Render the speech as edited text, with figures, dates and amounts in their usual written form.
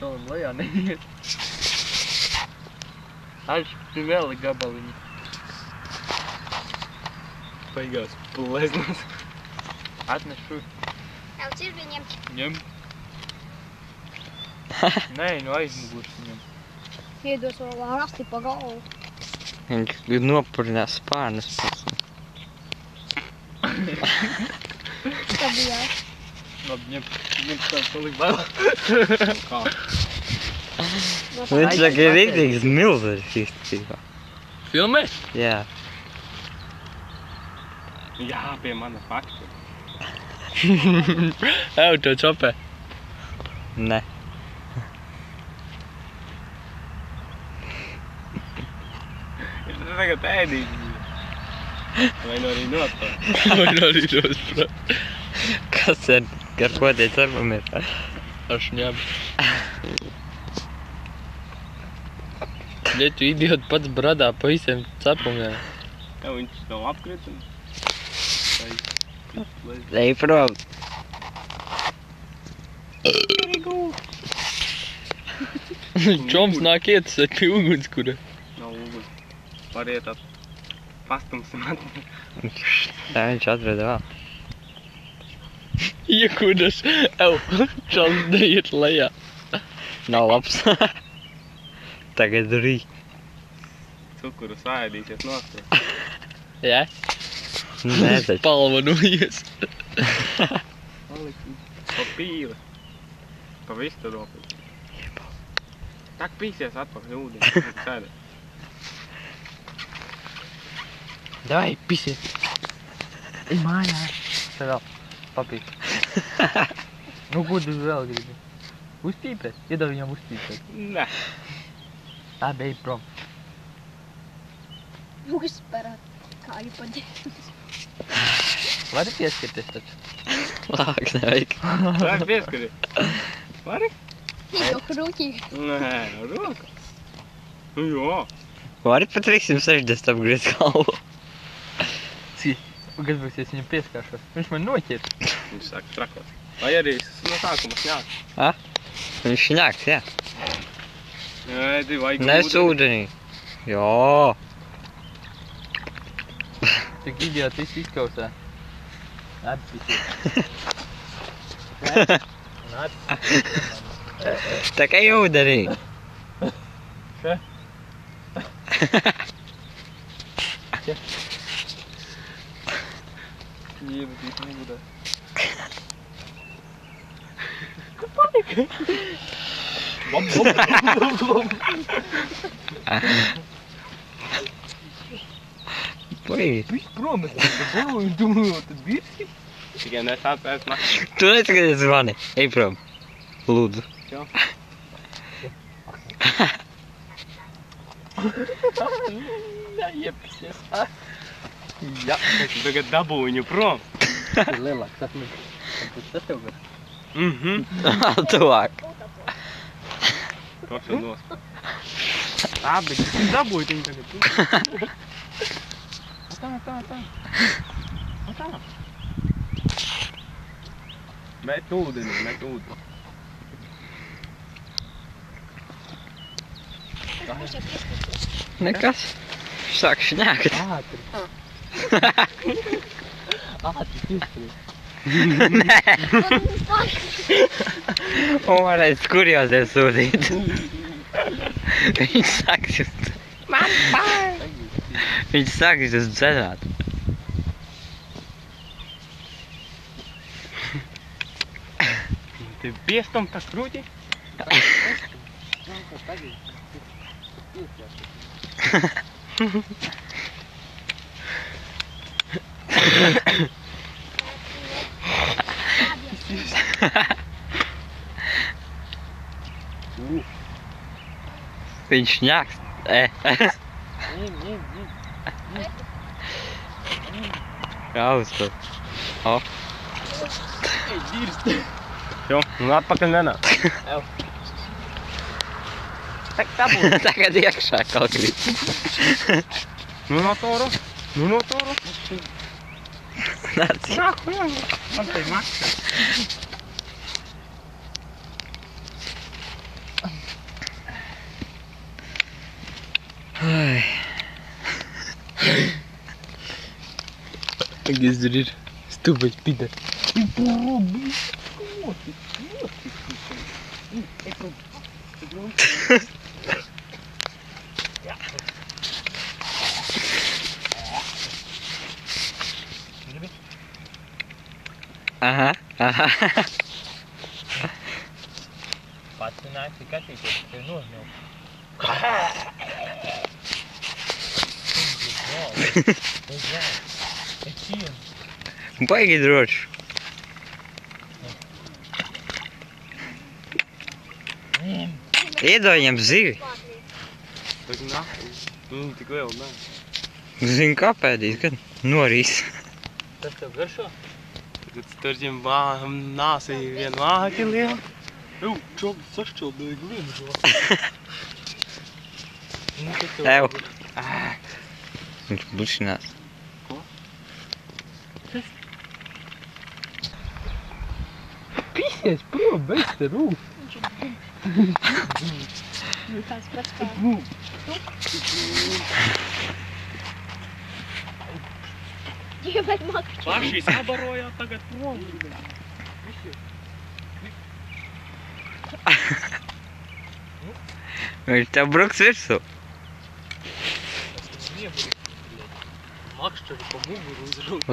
šaun lejā neiet. Atšķi vēl gabaliņi. Paigās pleznas. Atnes šur. Jau cirvi ņem. Ņem. Nē, nu aizmugurs ņem. Iedos vēl rasti pa galvu. Viņš nopurinās spārnus pats. Tā bija. Labi, ņem tāds palikt vēl. Kā? Viņš saka, ir rīktīgs milzeris īstenībā. Filmē? Jā. Jā, pie mana fakta. Ev, to čopē. Ne. Viņš tagad ēdīs. Vai nu arī nospēr. Kas ar ko tie cermam ir? Ar šņabu. Ja tu idioti pats bradā pa visiem cepumiem. Jā, viņš nav apkritums. Ej prom. Čoms nāk ietasēt pie ugunskura. Nav uguns. Variet at pastumsim atpakaļ. Tā viņš atrada vēl. Iekudas. Ev, čoms neiet lejā. Nav labs. Tagad rī. Cukuru sāēdīsies nostāj. Jā? Nē, taču. Palvanojies. Pa pīli. Pa visu tur ropu. Tak pīsies atpakaļ ūdeni. Sēdē. Davai, pisiet. Ej mājā. Te vēl. Papīt. Nu, ko tu vēl gribi? Uztīpēt? Iedod viņam uztīpēt. Nē. Labi, ej prom. Uzparāt. Kā jau padēs. Vari pieskarties taču? Lāk, nevajag. Sāk pieskari. Vari? Jau krūķī. Nē, roka. Nu jā. Vari pat 360 apgriezt galvu. Kas būs, ja es viņam pieskāršos? Viņš man noķiet. Viņš sāk trakot. Vai arī no sākuma šņāk. Ha? Viņš šņāks, jā. Nē, divi vajag Nes ūdenī. Jā. Tik idioti visu izkausē. Atpisiet. Tā kā ūdenī. Še? Iemetīs negudā. Panika! Bom. Puj. Viņš prom, es domāju, tad virsi. Tikai nesāc pēc nakti. Tu neskaties zvani. Ej prom. Lūdzu. Jā. Neiepisies. Jā. Tu tagad dabū viņu prom. Tas ir lielāks atmiņš. Tas tev gar. Tuvāk. Toši nospēr. Tā, bet dabūj viņu tagad. Tā. Met ūdeni. Nekas. Sāk šņākt. Ātri. Ātri izturēt. Nē. Un varēs kurjāsies sūdīt. Viņš sāks jūs... Viņš sāks jūs dzenāt. Tev piestum tā krūti? Viņš šņāks. Jā, uzspēr. O. Ej, dirst. Jo, nu atpakaļ nenāk. Tagad iekšā kaut grib. Nu no toru. Nāc. Nāk, man te maksā. Gezdirir. Stupid Peter. Aha, aha. Patrinați ca și că nu. Baigi droši. Iedod viņam zivi. Tak na, tik vēl, nē. Zini, kāpēdīs, kad norīs. Tas tev garšo? Tagad starķim nāsī vienu vāki lielu. Jū, čobi sašķildēja gliežo. Ev. Viņš bušinās. Pisies prom, beidz te rūp. Tas pats kā. Ģimet makšķi. Paši sabarojā tagad prom. Viņš tev bruks virsū. Makšķeri pa muguru uzrūp.